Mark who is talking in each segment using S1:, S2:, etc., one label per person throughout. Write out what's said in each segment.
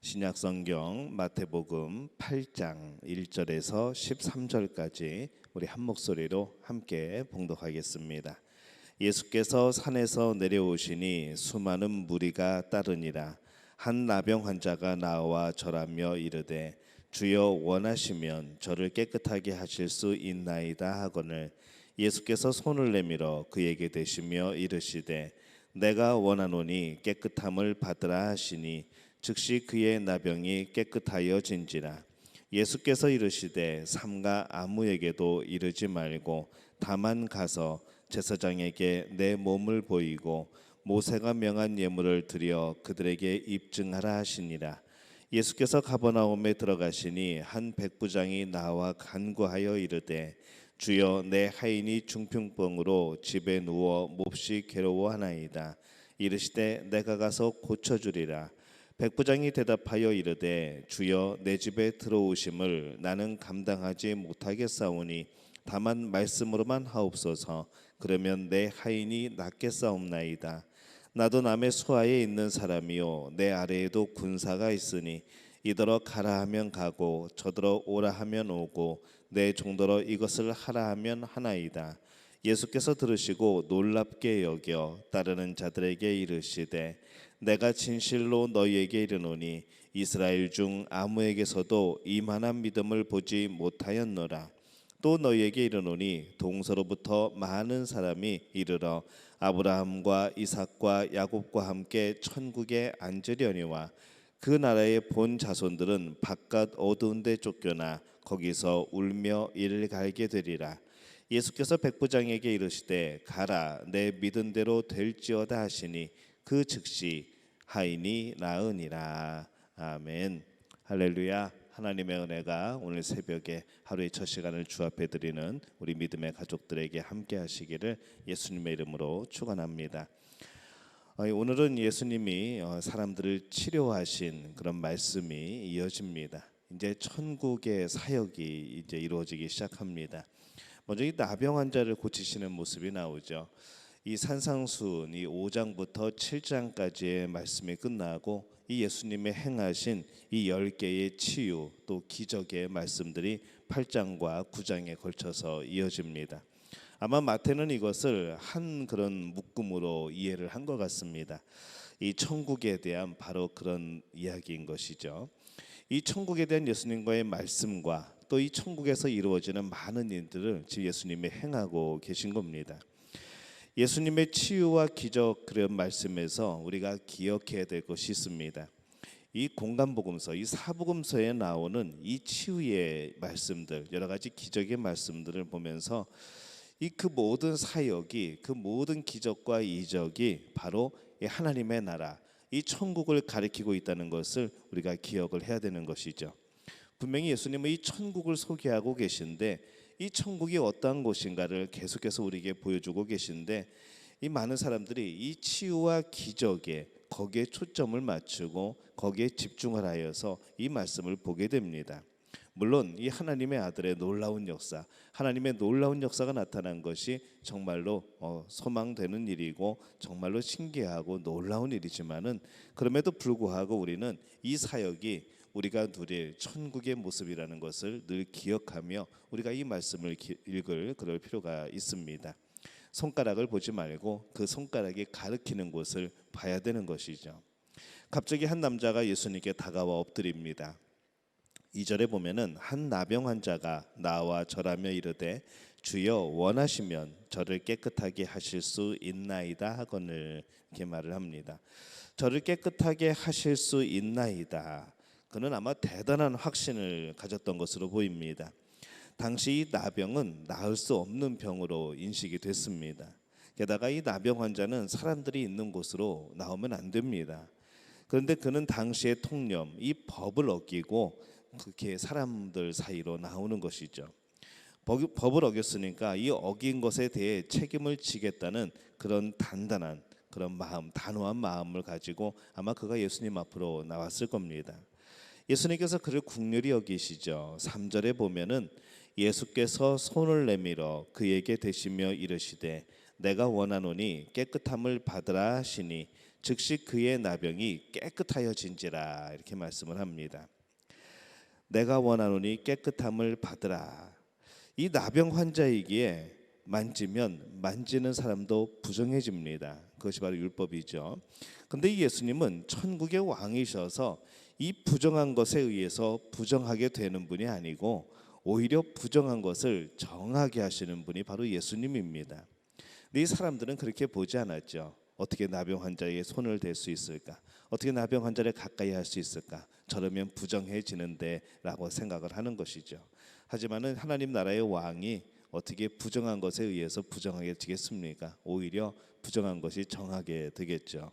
S1: 신약성경 마태복음 8장 1절에서 13절까지 우리 한 목소리로 함께 봉독하겠습니다. 예수께서 산에서 내려오시니 수많은 무리가 따르니라. 한 나병 환자가 나와 절하며 이르되 주여 원하시면 저를 깨끗하게 하실 수 있나이다 하거늘 예수께서 손을 내밀어 그에게 대시며 이르시되 내가 원하노니 깨끗함을 받으라 하시니 즉시 그의 나병이 깨끗하여진지라. 예수께서 이르시되 삼가 아무에게도 이르지 말고 다만 가서 제사장에게 내 몸을 보이고 모세가 명한 예물을 드려 그들에게 입증하라 하시니라. 예수께서 가버나움에 들어가시니 한 백부장이 나와 간구하여 이르되 주여 내 하인이 중풍병으로 집에 누워 몹시 괴로워하나이다. 이르시되 내가 가서 고쳐주리라. 백부장이 대답하여 이르되 주여 내 집에 들어오심을 나는 감당하지 못하겠사오니 다만 말씀으로만 하옵소서. 그러면 내 하인이 낫겠사옵나이다. 나도 남의 수하에 있는 사람이요 내 아래에도 군사가 있으니 이더러 가라 하면 가고 저더러 오라 하면 오고 내 종더러 이것을 하라 하면 하나이다. 예수께서 들으시고 놀랍게 여겨 따르는 자들에게 이르시되 내가 진실로 너희에게 이르노니 이스라엘 중 아무에게서도 이만한 믿음을 보지 못하였노라. 또 너희에게 이르노니 동서로부터 많은 사람이 이르러 아브라함과 이삭과 야곱과 함께 천국에 앉으려니와 그 나라의 본 자손들은 바깥 어두운 데 쫓겨나 거기서 울며 이를 갈게 되리라. 예수께서 백부장에게 이르시되 가라 내 믿은 대로 될지어다 하시니 그 즉시 하인이 나으니라. 아멘. 할렐루야. 하나님의 은혜가 오늘 새벽에 하루의 첫 시간을 주 앞에 드리는 우리 믿음의 가족들에게 함께 하시기를 예수님의 이름으로 축원합니다. 오늘은 예수님이 사람들을 치료하신 그런 말씀이 이어집니다. 이제 천국의 사역이 이제 이루어지기 시작합니다. 먼저 이 나병 환자를 고치시는 모습이 나오죠. 이 산상수훈 이 5장부터 7장까지의 말씀이 끝나고 이 예수님의 행하신 이 10개의 치유 또 기적의 말씀들이 8장과 9장에 걸쳐서 이어집니다. 아마 마태는 이것을 한 그런 묶음으로 이해를 한 것 같습니다. 이 천국에 대한 바로 그런 이야기인 것이죠. 이 천국에 대한 예수님과의 말씀과 또 이 천국에서 이루어지는 많은 일들을 지금 예수님이 행하고 계신 겁니다. 예수님의 치유와 기적 그런 말씀에서 우리가 기억해야 될 것이 있습니다. 이 공간복음서, 이 사복음서에 나오는 이 치유의 말씀들, 여러 가지 기적의 말씀들을 보면서 이 그 모든 사역이, 그 모든 기적과 이적이 바로 하나님의 나라, 이 천국을 가리키고 있다는 것을 우리가 기억을 해야 되는 것이죠. 분명히 예수님은 이 천국을 소개하고 계신데 이 천국이 어떠한 곳인가를 계속해서 우리에게 보여주고 계신데 이 많은 사람들이 이 치유와 기적에 거기에 초점을 맞추고 거기에 집중을 하여서 이 말씀을 보게 됩니다. 물론 이 하나님의 아들의 놀라운 역사, 하나님의 놀라운 역사가 나타난 것이 정말로 소망되는 일이고 정말로 신기하고 놀라운 일이지만은 그럼에도 불구하고 우리는 이 사역이 우리가 누릴 천국의 모습이라는 것을 늘 기억하며 우리가 이 말씀을 읽을 그럴 필요가 있습니다. 손가락을 보지 말고 그 손가락이 가리키는 곳을 봐야 되는 것이죠. 갑자기 한 남자가 예수님께 다가와 엎드립니다. 2절에 보면은 한 나병 환자가 나와 절하며 이르되 주여 원하시면 저를 깨끗하게 하실 수 있나이다 하거늘 이렇게 말을 합니다. 저를 깨끗하게 하실 수 있나이다. 그는 아마 대단한 확신을 가졌던 것으로 보입니다. 당시 이 나병은 나을 수 없는 병으로 인식이 됐습니다. 게다가 이 나병 환자는 사람들이 있는 곳으로 나오면 안 됩니다. 그런데 그는 당시의 통념, 이 법을 어기고 그렇게 사람들 사이로 나오는 것이죠. 법을 어겼으니까 이 어긴 것에 대해 책임을 지겠다는 그런 단단한 그런 마음, 단호한 마음을 가지고 아마 그가 예수님 앞으로 나왔을 겁니다. 예수님께서 그를 긍휼히 여기시죠. 3절에 보면은 예수께서 손을 내밀어 그에게 대시며 이르시되 내가 원하노니 깨끗함을 받으라 하시니 즉시 그의 나병이 깨끗하여진지라 이렇게 말씀을 합니다. 내가 원하노니 깨끗함을 받으라. 이 나병 환자이기에 만지면 만지는 사람도 부정해집니다. 그것이 바로 율법이죠. 근데 이 예수님은 천국의 왕이셔서 이 부정한 것에 의해서 부정하게 되는 분이 아니고 오히려 부정한 것을 정하게 하시는 분이 바로 예수님입니다. 근데 이 사람들은 그렇게 보지 않았죠. 어떻게 나병 환자에게 손을 댈 수 있을까? 어떻게 나병 환자를 가까이 할 수 있을까? 저러면 부정해지는데 라고 생각을 하는 것이죠. 하지만은 하나님 나라의 왕이 어떻게 부정한 것에 의해서 부정하게 되겠습니까? 오히려 부정한 것이 정하게 되겠죠.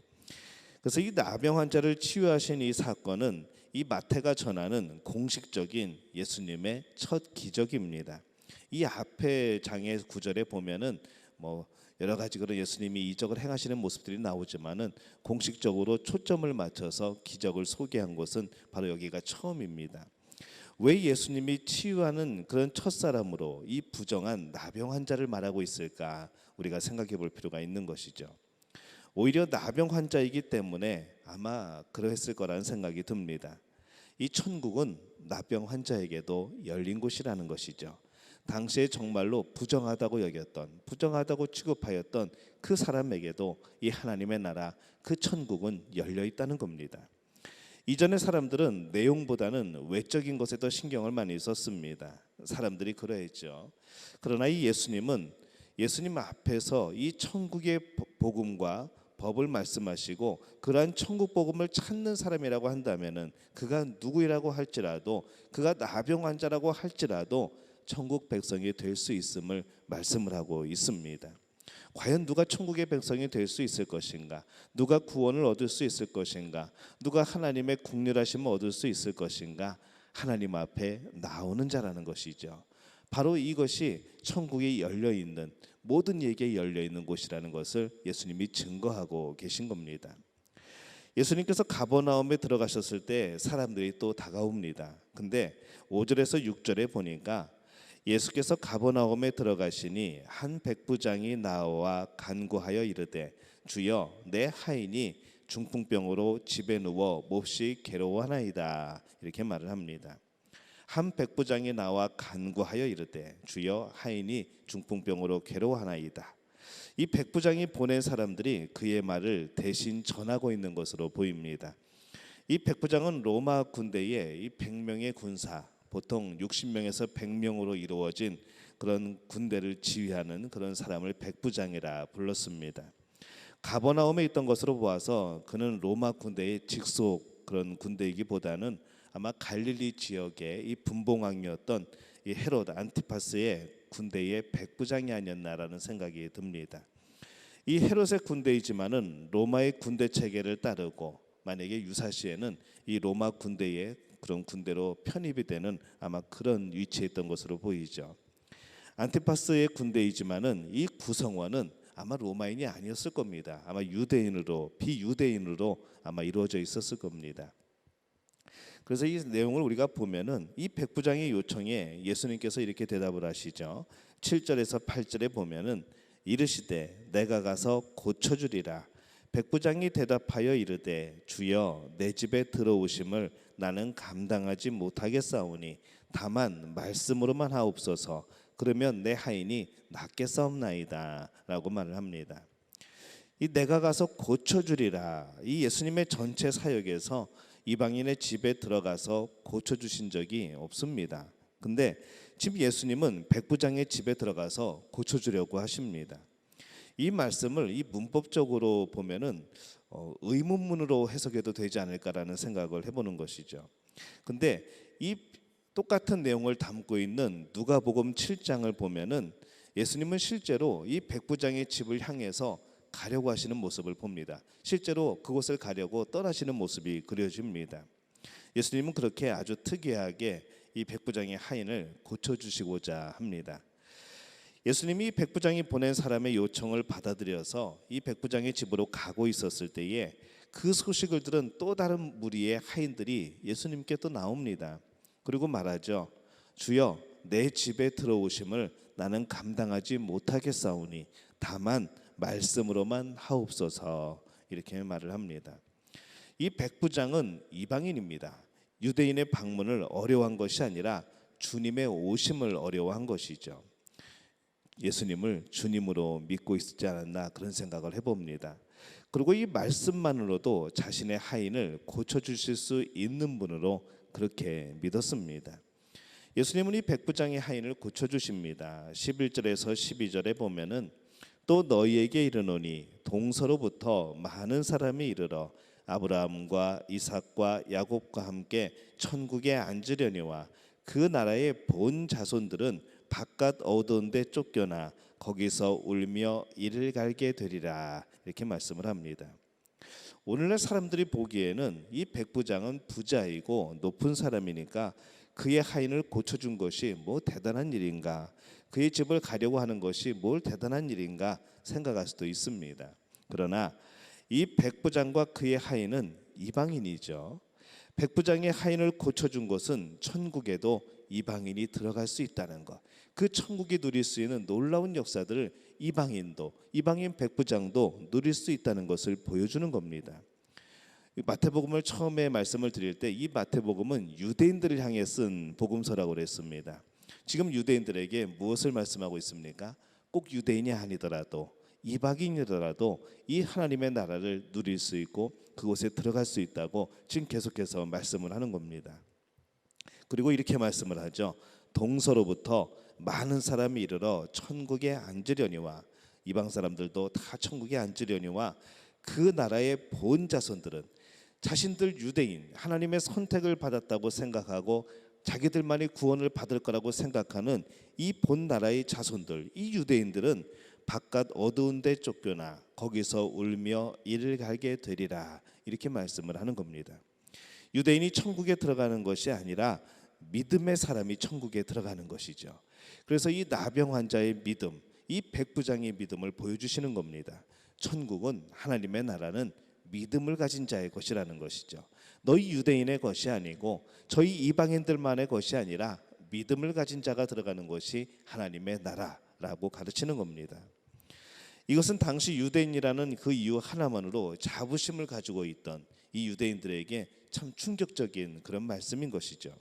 S1: 그래서 이 나병 환자를 치유하신 이 사건은 이 마태가 전하는 공식적인 예수님의 첫 기적입니다. 이 앞에 장의 구절에 보면은 여러 가지 그런 예수님이 이적을 행하시는 모습들이 나오지만은 공식적으로 초점을 맞춰서 기적을 소개한 것은 바로 여기가 처음입니다. 왜 예수님이 치유하는 그런 첫사람으로 이 부정한 나병 환자를 말하고 있을까? 우리가 생각해 볼 필요가 있는 것이죠. 오히려 나병 환자이기 때문에 아마 그러했을 거라는 생각이 듭니다. 이 천국은 나병 환자에게도 열린 곳이라는 것이죠. 당시에 정말로 부정하다고 여겼던, 부정하다고 취급하였던 그 사람에게도 이 하나님의 나라, 그 천국은 열려 있다는 겁니다. 이전의 사람들은 내용보다는 외적인 것에 더 신경을 많이 썼습니다. 사람들이 그러했죠. 그러나 이 예수님은 예수님 앞에서 이 천국의 복음과 법을 말씀하시고 그러한 천국 복음을 찾는 사람이라고 한다면은 그가 누구이라고 할지라도, 그가 나병 환자라고 할지라도 천국 백성이 될 수 있음을 말씀을 하고 있습니다. 과연 누가 천국의 백성이 될 수 있을 것인가? 누가 구원을 얻을 수 있을 것인가? 누가 하나님의 국률하심을 얻을 수 있을 것인가? 하나님 앞에 나오는 자라는 것이죠. 바로 이것이 천국에 열려있는, 모든 이에게 열려있는 곳이라는 것을 예수님이 증거하고 계신 겁니다. 예수님께서 가버나움에 들어가셨을 때 사람들이 또 다가옵니다. 근데 5절에서 6절에 보니까 예수께서 가버나움에 들어가시니 한 백부장이 나와 간구하여 이르되 주여 내 하인이 중풍병으로 집에 누워 몹시 괴로워하나이다 이렇게 말을 합니다. 한 백부장이 나와 간구하여 이르되 주여 하인이 중풍병으로 괴로워하나이다. 이 백부장이 보낸 사람들이 그의 말을 대신 전하고 있는 것으로 보입니다. 이 백부장은 로마 군대의 이 100명의 군사, 보통 60명에서 100명으로 이루어진 그런 군대를 지휘하는 그런 사람을 백부장이라 불렀습니다. 가버나움에 있던 것으로 보아서 그는 로마 군대의 직속 그런 군대이기보다는 아마 갈릴리 지역의 이 분봉왕이었던 이 헤롯 안티파스의 군대의 백부장이 아니었나라는 생각이 듭니다. 이 헤롯의 군대이지만은 로마의 군대 체계를 따르고 만약에 유사시에는 이 로마 군대의 그런 군대로 편입이 되는 아마 그런 위치에 있던 것으로 보이죠. 안티파스의 군대이지만은 이 구성원은 아마 로마인이 아니었을 겁니다. 아마 유대인으로, 비유대인으로 아마 이루어져 있었을 겁니다. 그래서 이 내용을 우리가 보면은 이 백부장의 요청에 예수님께서 이렇게 대답을 하시죠. 7절에서 8절에 보면은 이르시되 내가 가서 고쳐주리라. 백부장이 대답하여 이르되 주여 내 집에 들어오심을 나는 감당하지 못하겠사오니 다만 말씀으로만 하옵소서. 그러면 내 하인이 낫겠사옵나이다 라고 말을 합니다. 이 내가 가서 고쳐주리라, 이 예수님의 전체 사역에서 이방인의 집에 들어가서 고쳐주신 적이 없습니다. 근데 지금 예수님은 백부장의 집에 들어가서 고쳐주려고 하십니다. 이 말씀을 이 문법적으로 보면은 의문문으로 해석해도 되지 않을까라는 생각을 해보는 것이죠. 근데 이 똑같은 내용을 담고 있는 누가복음 7장을 보면은 예수님은 실제로 이 백부장의 집을 향해서 가려고 하시는 모습을 봅니다. 실제로 그곳을 가려고 떠나시는 모습이 그려집니다. 예수님은 그렇게 아주 특이하게 이 백부장의 하인을 고쳐주시고자 합니다. 예수님이 백부장이 보낸 사람의 요청을 받아들여서 이 백부장의 집으로 가고 있었을 때에 그 소식을 들은 또 다른 무리의 하인들이 예수님께 또 나옵니다. 그리고 말하죠. 주여 내 집에 들어오심을 나는 감당하지 못하겠사오니 다만 말씀으로만 하옵소서 이렇게 말을 합니다. 이 백부장은 이방인입니다. 유대인의 방문을 어려워한 것이 아니라 주님의 오심을 어려워한 것이죠. 예수님을 주님으로 믿고 있지 않았나 그런 생각을 해봅니다. 그리고 이 말씀만으로도 자신의 하인을 고쳐주실 수 있는 분으로 그렇게 믿었습니다. 예수님은 이 백부장의 하인을 고쳐주십니다. 11절에서 12절에 보면은 또 너희에게 이르노니 동서로부터 많은 사람이 이르러 아브라함과 이삭과 야곱과 함께 천국에 앉으려니와 그 나라의 본 자손들은 바깥 어두운 데 쫓겨나 거기서 울며 이를 갈게 되리라 이렇게 말씀을 합니다. 오늘날 사람들이 보기에는 이 백부장은 부자이고 높은 사람이니까 그의 하인을 고쳐준 것이 뭐 대단한 일인가, 그의 집을 가려고 하는 것이 뭘 대단한 일인가 생각할 수도 있습니다. 그러나 이 백부장과 그의 하인은 이방인이죠. 백부장의 하인을 고쳐준 것은 천국에도 이방인이 들어갈 수 있다는 것, 그 천국이 누릴 수 있는 놀라운 역사들을 이방인 백부장도 누릴 수 있다는 것을 보여주는 겁니다. 마태복음을 처음에 말씀을 드릴 때 이 마태복음은 유대인들을 향해 쓴 복음서라고 그랬습니다. 지금 유대인들에게 무엇을 말씀하고 있습니까? 꼭 유대인이 아니더라도 이방인이더라도 이 하나님의 나라를 누릴 수 있고 그곳에 들어갈 수 있다고 지금 계속해서 말씀을 하는 겁니다. 그리고 이렇게 말씀을 하죠. 동서로부터 많은 사람이 이르러 천국에 앉으려니와, 이방 사람들도 다 천국에 앉으려니와 그 나라의 본 자손들은, 자신들 유대인 하나님의 선택을 받았다고 생각하고 자기들만이 구원을 받을 거라고 생각하는 이 본 나라의 자손들, 이 유대인들은 바깥 어두운 데 쫓겨나 거기서 울며 이를 갈게 되리라 이렇게 말씀을 하는 겁니다. 유대인이 천국에 들어가는 것이 아니라 믿음의 사람이 천국에 들어가는 것이죠. 그래서 이 나병 환자의 믿음, 이 백부장의 믿음을 보여주시는 겁니다. 천국은, 하나님의 나라는 믿음을 가진 자의 것이라는 것이죠. 너희 유대인의 것이 아니고 저희 이방인들만의 것이 아니라 믿음을 가진 자가 들어가는 것이 하나님의 나라라고 가르치는 겁니다. 이것은 당시 유대인이라는 그 이유 하나만으로 자부심을 가지고 있던 이 유대인들에게 참 충격적인 그런 말씀인 것이죠.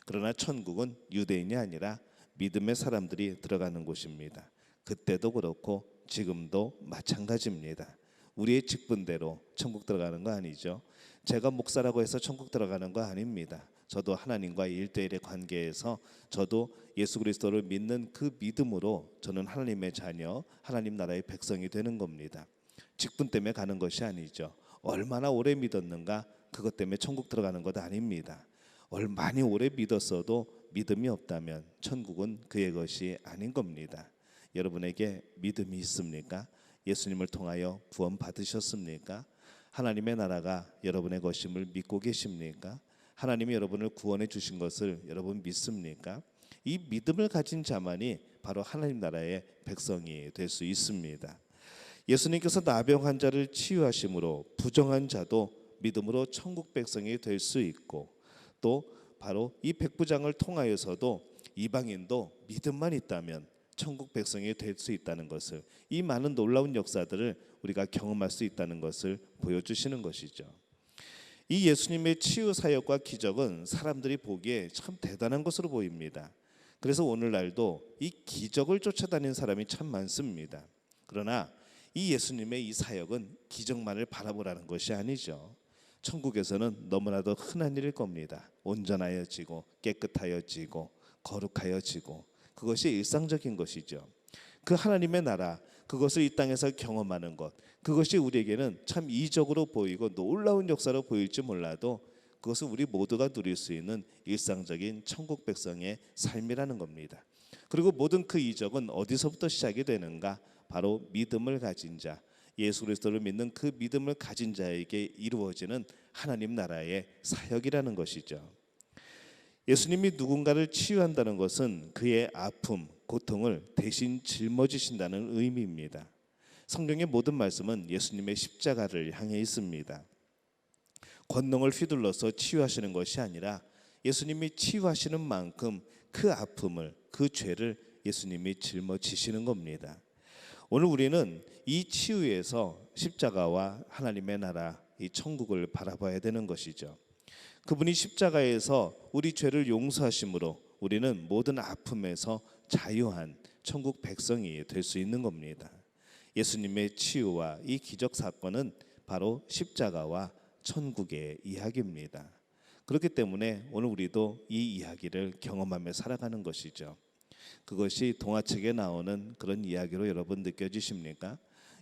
S1: 그러나 천국은 유대인이 아니라 믿음의 사람들이 들어가는 곳입니다. 그때도 그렇고 지금도 마찬가지입니다. 우리의 직분대로 천국 들어가는 거 아니죠. 제가 목사라고 해서 천국 들어가는 거 아닙니다. 저도 하나님과의 일대일의 관계에서 저도 예수 그리스도를 믿는 그 믿음으로 저는 하나님의 자녀, 하나님 나라의 백성이 되는 겁니다. 직분 때문에 가는 것이 아니죠. 얼마나 오래 믿었는가, 그것 때문에 천국 들어가는 것 아닙니다. 많이 오래 믿었어도 믿음이 없다면 천국은 그의 것이 아닌 겁니다. 여러분에게 믿음이 있습니까? 예수님을 통하여 구원 받으셨습니까? 하나님의 나라가 여러분의 것임을 믿고 계십니까? 하나님이 여러분을 구원해 주신 것을 여러분 믿습니까? 이 믿음을 가진 자만이 바로 하나님 나라의 백성이 될 수 있습니다. 예수님께서 나병 환자를 치유하심으로 부정한 자도 믿음으로 천국 백성이 될 수 있고, 또 바로 이 백부장을 통하여서도 이방인도 믿음만 있다면 천국 백성이 될 수 있다는 것을, 이 많은 놀라운 역사들을 우리가 경험할 수 있다는 것을 보여주시는 것이죠. 이 예수님의 치유 사역과 기적은 사람들이 보기에 참 대단한 것으로 보입니다. 그래서 오늘날도 이 기적을 쫓아다니는 사람이 참 많습니다. 그러나 이 예수님의 이 사역은 기적만을 바라보라는 것이 아니죠. 천국에서는 너무나도 흔한 일일 겁니다. 온전하여지고 깨끗하여지고 거룩하여지고, 그것이 일상적인 것이죠. 그 하나님의 나라, 그것을 이 땅에서 경험하는 것, 그것이 우리에게는 참 이적으로 보이고 놀라운 역사로 보일지 몰라도 그것을 우리 모두가 누릴 수 있는 일상적인 천국 백성의 삶이라는 겁니다. 그리고 모든 그 이적은 어디서부터 시작이 되는가? 바로 믿음을 가진 자, 예수 그리스도를 믿는 그 믿음을 가진 자에게 이루어지는 하나님 나라의 사역이라는 것이죠. 예수님이 누군가를 치유한다는 것은 그의 아픔, 고통을 대신 짊어지신다는 의미입니다. 성경의 모든 말씀은 예수님의 십자가를 향해 있습니다. 권능을 휘둘러서 치유하시는 것이 아니라 예수님이 치유하시는 만큼 그 아픔을, 그 죄를 예수님이 짊어지시는 겁니다. 오늘 우리는 이 치유에서 십자가와 하나님의 나라, 이 천국을 바라봐야 되는 것이죠. 그분이 십자가에서 우리 죄를 용서하심으로 우리는 모든 아픔에서 자유한 천국 백성이 될 수 있는 겁니다. 예수님의 치유와 이 기적 사건은 바로 십자가와 천국의 이야기입니다. 그렇기 때문에 오늘 우리도 이 이야기를 경험하며 살아가는 것이죠. 그것이 동화책에 나오는 그런 이야기로 여러분 느껴지십니까?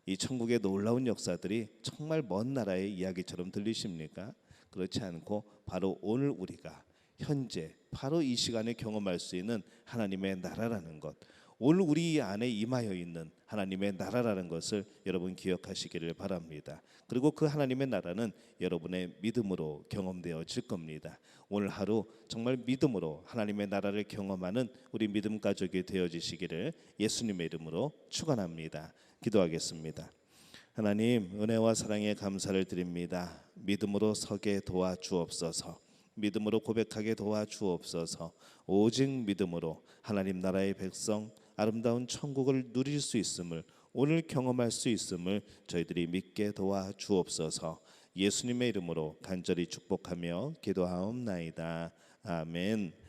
S1: 이 천국의 놀라운 역사들이 정말 먼 나라의 이야기처럼 들리십니까? 그렇지 않고 바로 오늘 우리가 현재 바로 이 시간에 경험할 수 있는 하나님의 나라라는 것, 오늘 우리 안에 임하여 있는 하나님의 나라라는 것을 여러분 기억하시기를 바랍니다. 그리고 그 하나님의 나라는 여러분의 믿음으로 경험되어질 겁니다. 오늘 하루 정말 믿음으로 하나님의 나라를 경험하는 우리 믿음 가족이 되어지시기를 예수님의 이름으로 축원합니다. 기도하겠습니다. 하나님, 은혜와 사랑에 감사를 드립니다. 믿음으로 서게 도와주옵소서. 믿음으로 고백하게 도와주옵소서. 오직 믿음으로 하나님 나라의 백성, 아름다운 천국을 누릴 수 있음을, 오늘 경험할 수 있음을 저희들이 믿게 도와주옵소서. 예수님의 이름으로 간절히 축복하며 기도하옵나이다. 아멘.